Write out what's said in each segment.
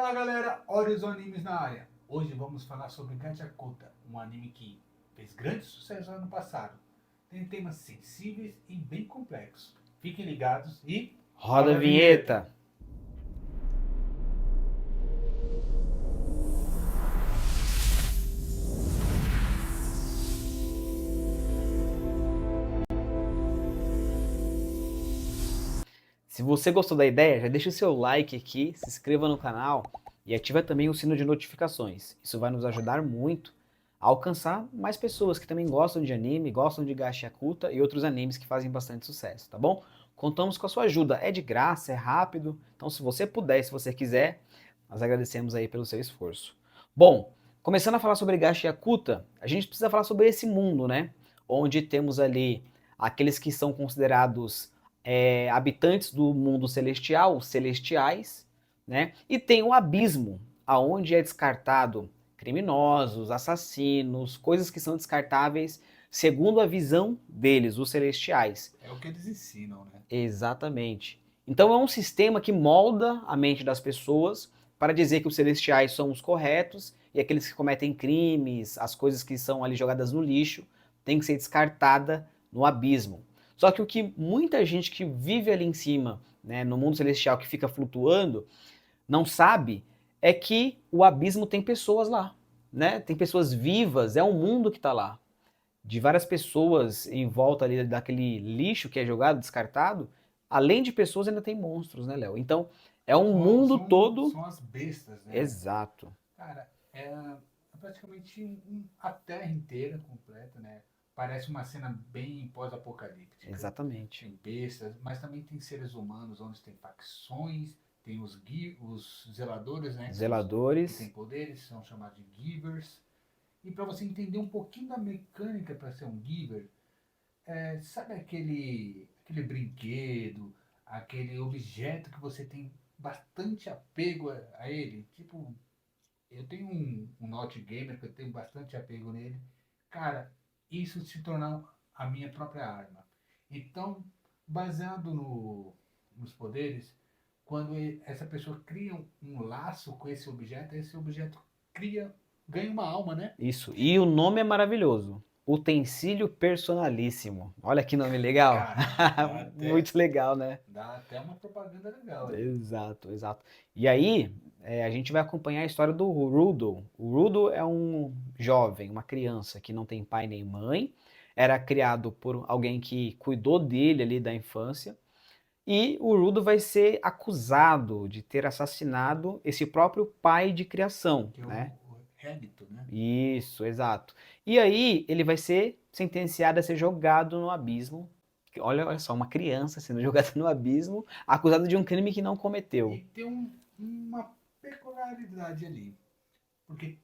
Fala galera, Horizon Animes na área. Hoje vamos falar sobre Gachakuta, um anime que fez grande sucesso ano passado. Tem temas sensíveis e bem complexos. Fiquem ligados e Roda a vinheta. Se você gostou da ideia, já deixa o seu like aqui, se inscreva no canal e ativa também o sino de notificações. Isso vai nos ajudar muito a alcançar mais pessoas que também gostam de anime, gostam de Gachakuta e outros animes que fazem bastante sucesso, tá bom? Contamos com a sua ajuda, é de graça, é rápido, então se você puder, se você quiser, nós agradecemos aí pelo seu esforço. Bom, começando a falar sobre Gachakuta, a gente precisa falar sobre esse mundo, né? Onde temos ali aqueles que são considerados habitantes do mundo celestial, os celestiais, né? E tem o abismo, aonde é descartado criminosos, assassinos, coisas que são descartáveis segundo a visão deles, os celestiais. é o que eles ensinam, né? Exatamente. Então é um sistema que molda a mente das pessoas para dizer que os celestiais são os corretos e aqueles que cometem crimes, as coisas que são ali jogadas no lixo, tem que ser descartada no abismo. Só que o que muita gente que vive ali em cima, né, no mundo celestial, que fica flutuando, não sabe é que o abismo tem pessoas lá, né? Tem pessoas vivas, é um mundo que está lá. De várias pessoas em volta ali daquele lixo que é jogado, descartado, além de pessoas ainda tem monstros, né, Léo? Então é um mundo todo. São as bestas, né? Exato. Cara, é praticamente a Terra inteira completa, né? Parece uma cena bem pós-apocalíptica. Exatamente. Tem bestas, mas também tem seres humanos, onde tem facções, tem os zeladores, né? Que Zeladores. têm poderes, são chamados de givers. E para você entender um pouquinho da mecânica para ser um giver, sabe aquele brinquedo, aquele objeto que você tem bastante apego a ele? Tipo, eu tenho um Note Gamer que eu tenho bastante apego nele. Cara, isso se tornar a minha própria arma. Então, baseado nos poderes, quando essa pessoa cria um laço com esse objeto ganha uma alma, né? Isso. E o nome é maravilhoso. Utensílio personalíssimo. Olha que nome legal. Cara, Muito legal, né? dá até uma propaganda legal aí. Exato, exato. E aí, a gente vai acompanhar a história do Rudo. O Rudo é um jovem, uma criança que não tem pai nem mãe, era criado por alguém que cuidou dele ali da infância, e o Rudo vai ser acusado de ter assassinado esse próprio pai de criação, Que é né? o Hébito, né? Isso, exato. E aí ele vai ser sentenciado a ser jogado no abismo. Olha só, uma criança sendo jogada no abismo, acusada de um crime que não cometeu. E tem uma peculiaridade ali. Porque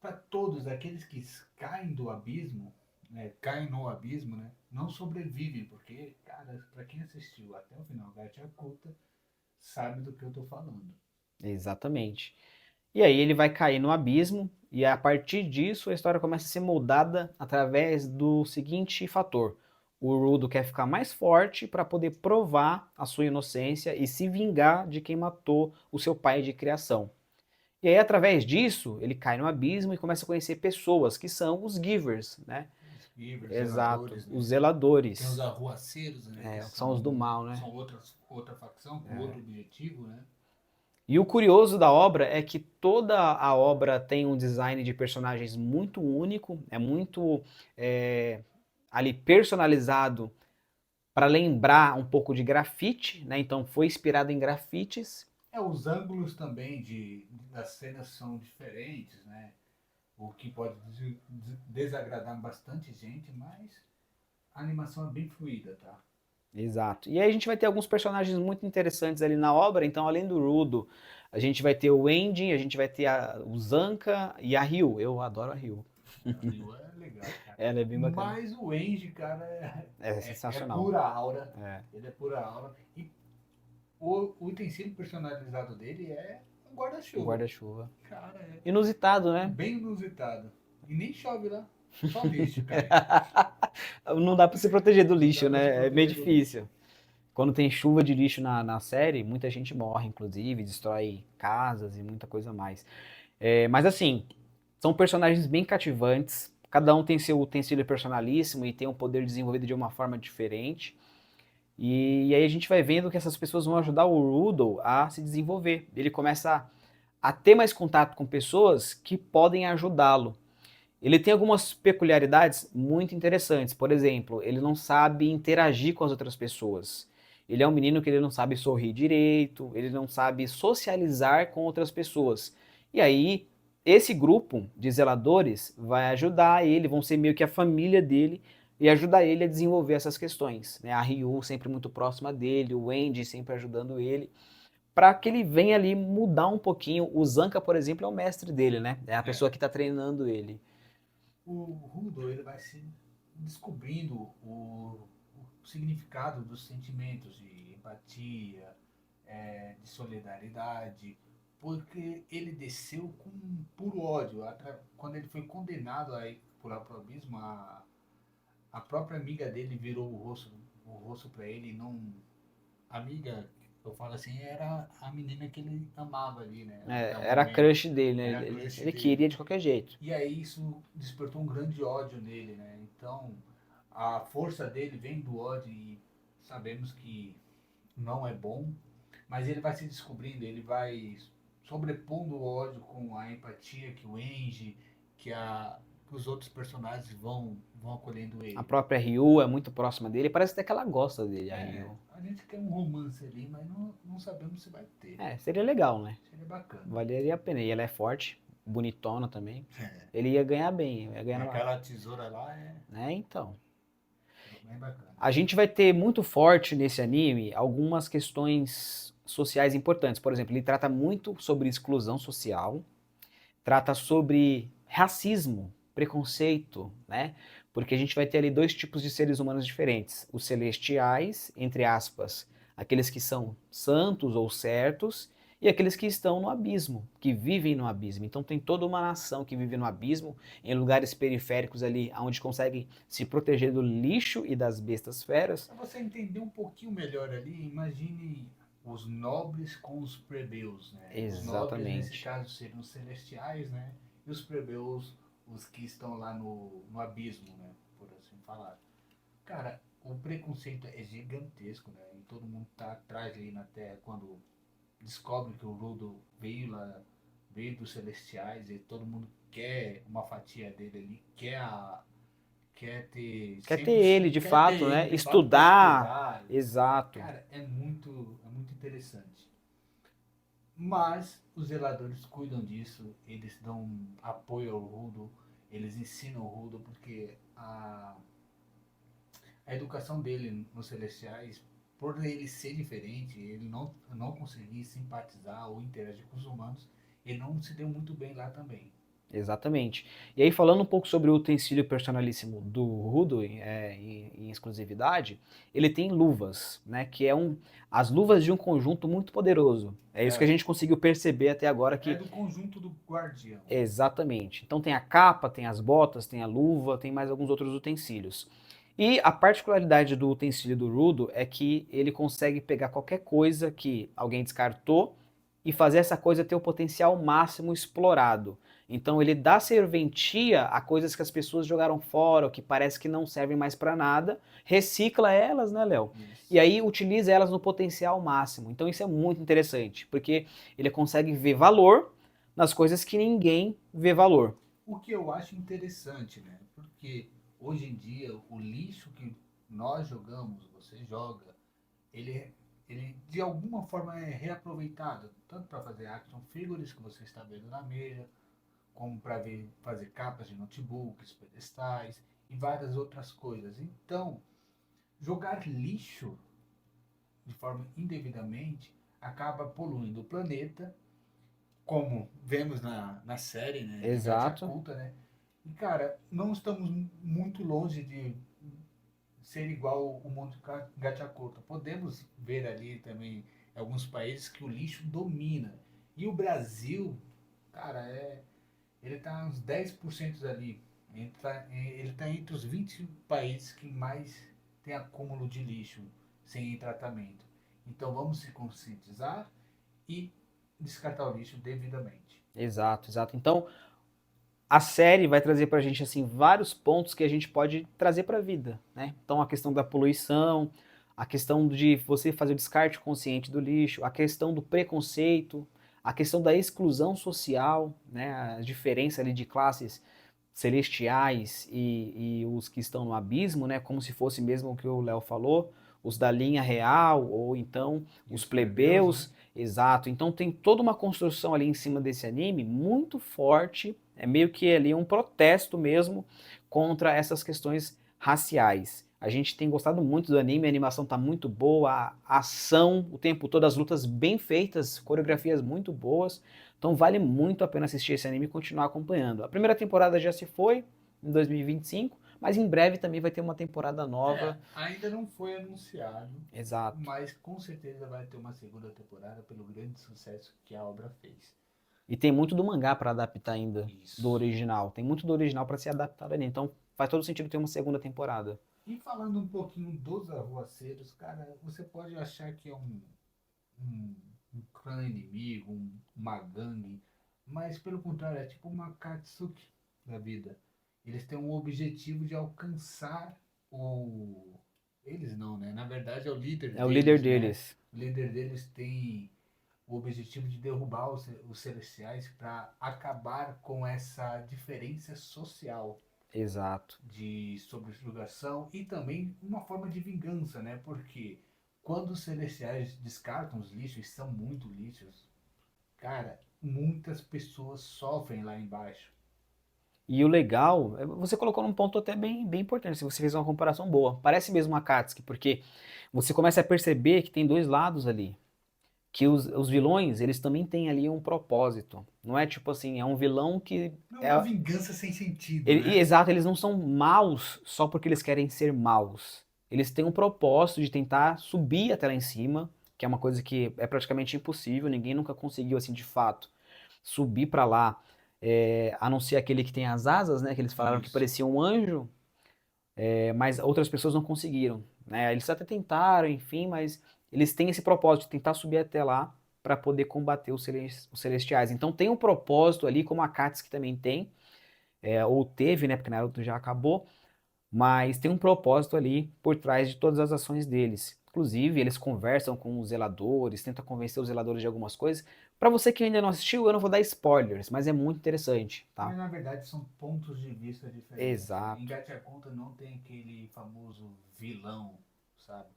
para todos aqueles que caem do abismo, né, caem no abismo, né, não sobrevivem. Porque, cara, para quem assistiu até o final da Tia Culta, sabe do que eu tô falando. Exatamente. E aí ele vai cair no abismo, e a partir disso a história começa a ser moldada através do seguinte fator. O Rudo quer ficar mais forte para poder provar a sua inocência e se vingar de quem matou o seu pai de criação. E aí, através disso, ele cai no abismo e começa a conhecer pessoas que são os givers, né? Os givers, Exato, zeladores, né? os Tem os zeladores, arruaceiros, né? Que que são os do mal, né? são outra facção com outro objetivo, né? E o curioso da obra é que toda a obra tem um design de personagens muito único, é muito é, ali personalizado para lembrar um pouco de grafite, né? Então foi inspirado em grafites. Os ângulos também das cenas são diferentes, né? O que pode desagradar bastante gente, mas a animação é bem fluida, tá? Exato. E aí a gente vai ter alguns personagens muito interessantes ali na obra. Então, além do Rudo, a gente vai ter o Andy, a gente vai ter o Zanka e a Ryu. Eu adoro a Ryu. A Ryu é legal, cara. Ela é bem bacana. Mas o Andy, cara, É é sensacional. pura aura. É. Ele é pura aura. E o utensílio personalizado dele é um guarda-chuva. Um guarda-chuva. Cara, é Inusitado, né? bem inusitado. E nem chove lá. Só lixo, cara. Não dá pra se proteger do Não lixo, dá pra se né? É proteger meio do difícil. Quando tem chuva de lixo na série, muita gente morre, inclusive, destrói casas e muita coisa mais. Mas assim, são personagens bem cativantes, cada um tem seu utensílio personalíssimo e tem um poder desenvolvido de uma forma diferente. E aí a gente vai vendo que essas pessoas vão ajudar o Rudol a se desenvolver. Ele começa a ter mais contato com pessoas que podem ajudá-lo. Ele tem algumas peculiaridades muito interessantes. Por exemplo, ele não sabe interagir com as outras pessoas. Ele é um menino que ele não sabe sorrir direito, ele não sabe socializar com outras pessoas. E aí, esse grupo de zeladores vai ajudar ele, vão ser meio que a família dele e ajudar ele a desenvolver essas questões, né? A Ryu sempre muito próxima dele, o Andy sempre ajudando ele, para que ele venha ali mudar um pouquinho. O Zanka, por exemplo, é o mestre dele, né? É a pessoa que está treinando ele. O Rudo ele vai se descobrindo o significado dos sentimentos de empatia, de solidariedade, porque ele desceu com puro ódio. Quando ele foi condenado a ir pular para o abismo, a própria amiga dele virou o rosto para ele, e não. Amiga, eu falo assim, era a menina que ele amava ali, né? Até o Era a momento. crush dele, né? Era a Ele, crush ele dele. queria de qualquer jeito. E aí isso despertou um grande ódio nele, né? Então a força dele vem do ódio e sabemos que não é bom, mas ele vai se descobrindo, ele vai sobrepondo o ódio com a empatia que o Enji, que os outros personagens vão acolhendo A ele. própria Ryu é muito próxima dele, parece até que ela gosta dele, a Ryu. A gente quer um romance ali, mas não sabemos se vai ter. Seria legal, né? Seria bacana. Valeria a pena. E ela é forte, bonitona também. Ele ia ganhar bem, ia ganhar Aquela tesoura lá então. bem bacana. A gente vai ter muito forte nesse anime algumas questões sociais importantes. Por exemplo, ele trata muito sobre exclusão social, trata sobre racismo, preconceito, né? Porque a gente vai ter ali dois tipos de seres humanos diferentes: os celestiais, entre aspas, aqueles que são santos ou certos, e aqueles que estão no abismo, que vivem no abismo. Então tem toda uma nação que vive no abismo, em lugares periféricos ali, onde consegue se proteger do lixo e das bestas feras. Para você entender um pouquinho melhor ali, imagine os nobres com os plebeus, né? Os nobres, nesse Exatamente. caso, seriam os celestiais, né? E os plebeus, os que estão lá no abismo, né? Por assim falar. Cara, o preconceito é gigantesco, né? E todo mundo tá atrás ali na Terra quando descobre que o Rudo veio dos celestiais e todo mundo quer uma fatia dele ali, quer ter Quer ter 100%, ele de quer ter fato, ele né? de fato para Estudar. estudar. Exato. Cara, é muito interessante. Mas os zeladores cuidam disso, eles dão apoio ao Rudo, eles ensinam o Rudo, porque a educação dele nos Celestiais, por ele ser diferente, ele não conseguir simpatizar ou interagir com os humanos, ele não se deu muito bem lá também. Exatamente. E aí, falando um pouco sobre o utensílio personalíssimo do Rudo, em exclusividade, ele tem luvas, né? Que as luvas de um conjunto muito poderoso. É isso que a gente conseguiu perceber até agora É que. do conjunto do Guardião. Exatamente. Então tem a capa, tem as botas, tem a luva, tem mais alguns outros utensílios. E a particularidade do utensílio do Rudo é que ele consegue pegar qualquer coisa que alguém descartou e fazer essa coisa ter o potencial máximo explorado. Então ele dá serventia a coisas que as pessoas jogaram fora, ou que parece que não servem mais para nada, recicla elas, né, Léo? E aí utiliza elas no potencial máximo. Então isso é muito interessante, porque ele consegue ver valor nas coisas que ninguém vê valor. O que eu acho interessante, né? Porque hoje em dia o lixo que nós jogamos, você joga, ele de alguma forma é reaproveitado, tanto para fazer action figures que você está vendo na mesa, como para fazer capas de notebooks, pedestais e várias outras coisas. Então, jogar lixo de forma indevidamente acaba poluindo o planeta, como vemos na série, né, de Exato. Gatiaculta, né? E cara, não estamos muito longe de ser igual o mundo Gatiaculta. Podemos ver ali também alguns países que o lixo domina. E o Brasil, cara, ele está uns 10% ali. Ele tá entre os 20 países que mais tem acúmulo de lixo. sem tratamento. Então vamos se conscientizar e descartar o lixo devidamente. Exato, exato. Então, a série vai trazer pra gente assim vários pontos que a gente pode trazer para a vida, né? Então, a questão da poluição, a questão de você fazer o descarte consciente do lixo, a questão do preconceito, a questão da exclusão social, né? A diferença ali de classes celestiais e os que estão no abismo, né? Como se fosse mesmo o que o Léo falou, os da linha real ou então E os os plebeus, plebeus, exato. Então tem toda uma construção ali em cima desse anime muito forte, é meio que ali um protesto mesmo contra essas questões raciais. A gente tem gostado muito do anime, a animação tá muito boa, a ação o tempo todo, as lutas bem feitas, coreografias muito boas. Então vale muito a pena assistir esse anime e continuar acompanhando. A primeira temporada já se foi, em 2025, mas em breve também vai ter uma temporada nova. Ainda não foi anunciado, Exato. mas com certeza vai ter uma segunda temporada pelo grande sucesso que a obra fez. E tem muito do mangá para adaptar ainda, Isso. do original. Tem muito do original para ser adaptado ali. Então faz todo sentido ter uma segunda temporada. E falando um pouquinho dos arruaceiros, cara, você pode achar que é um, um clã inimigo, uma gangue, mas pelo contrário, é tipo uma Katsuki da vida. Eles têm um objetivo de alcançar o. Eles não, né? Na verdade é o líder É o líder deles, né? deles. O líder deles tem o objetivo de derrubar os celestiais para acabar com essa diferença social Exato. de subjugação e também uma forma de vingança, né? Porque quando os celestiais descartam os lixos, e são muito lixos, cara, muitas pessoas sofrem lá embaixo. E o legal, você colocou num ponto até bem importante, se você fez uma comparação boa. Parece mesmo a Akatsuki, porque você começa a perceber que tem dois lados ali. Que os vilões, eles também têm ali um propósito. Não é tipo assim, é um vilão que... Não é uma vingança sem sentido, né? Exato, eles não são maus só porque eles querem ser maus. Eles têm um propósito de tentar subir até lá em cima, que é uma coisa que é praticamente impossível, ninguém nunca conseguiu, assim, de fato, subir pra lá, a não ser aquele que tem as asas, né, que eles falaram que Isso. parecia um anjo, mas outras pessoas não conseguiram, né? Eles até tentaram, enfim, mas eles têm esse propósito de tentar subir até lá para poder combater os celestiais. Então tem um propósito ali, como a Katsuki também tem, ou teve, né? Porque Naruto já acabou, mas tem um propósito ali por trás de todas as ações deles. Inclusive, eles conversam com os zeladores, tentam convencer os zeladores de algumas coisas. Para você que ainda não assistiu, eu não vou dar spoilers, mas é muito interessante, tá? Mas na verdade são pontos de vista diferentes. Em Exato. Gacha-Conta não tem aquele famoso vilão, sabe?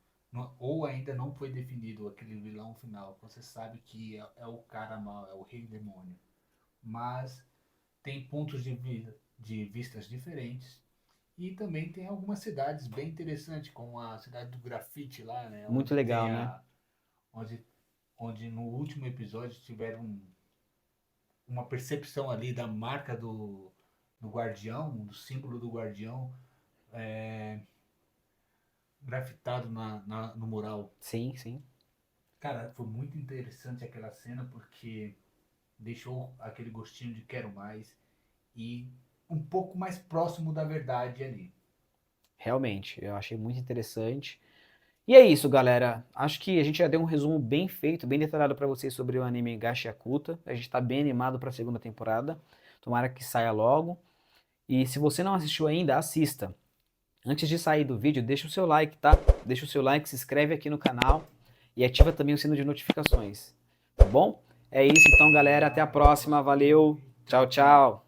Ou ainda não foi definido aquele vilão final. Você sabe que é o cara mau, é o rei demônio. Mas tem pontos de vistas diferentes. E também tem algumas cidades bem interessantes, como a cidade do grafite lá, né? Muito legal, né? Onde, onde no último episódio tiveram uma percepção ali da marca do guardião, do símbolo do guardião, é, grafitado no mural. Sim, sim. Cara, foi muito interessante aquela cena porque deixou aquele gostinho de quero mais e um pouco mais próximo da verdade ali. Realmente, eu achei muito interessante. E é isso, galera. Acho que a gente já deu um resumo bem feito, bem detalhado para vocês sobre o anime Gachiakuta. A gente tá bem animado para a segunda temporada. Tomara que saia logo. E se você não assistiu ainda, assista. Antes de sair do vídeo, deixa o seu like, tá? Deixa o seu like, se inscreve aqui no canal e ativa também o sino de notificações, tá bom? É isso então, galera. Até a próxima. Valeu. Tchau, tchau.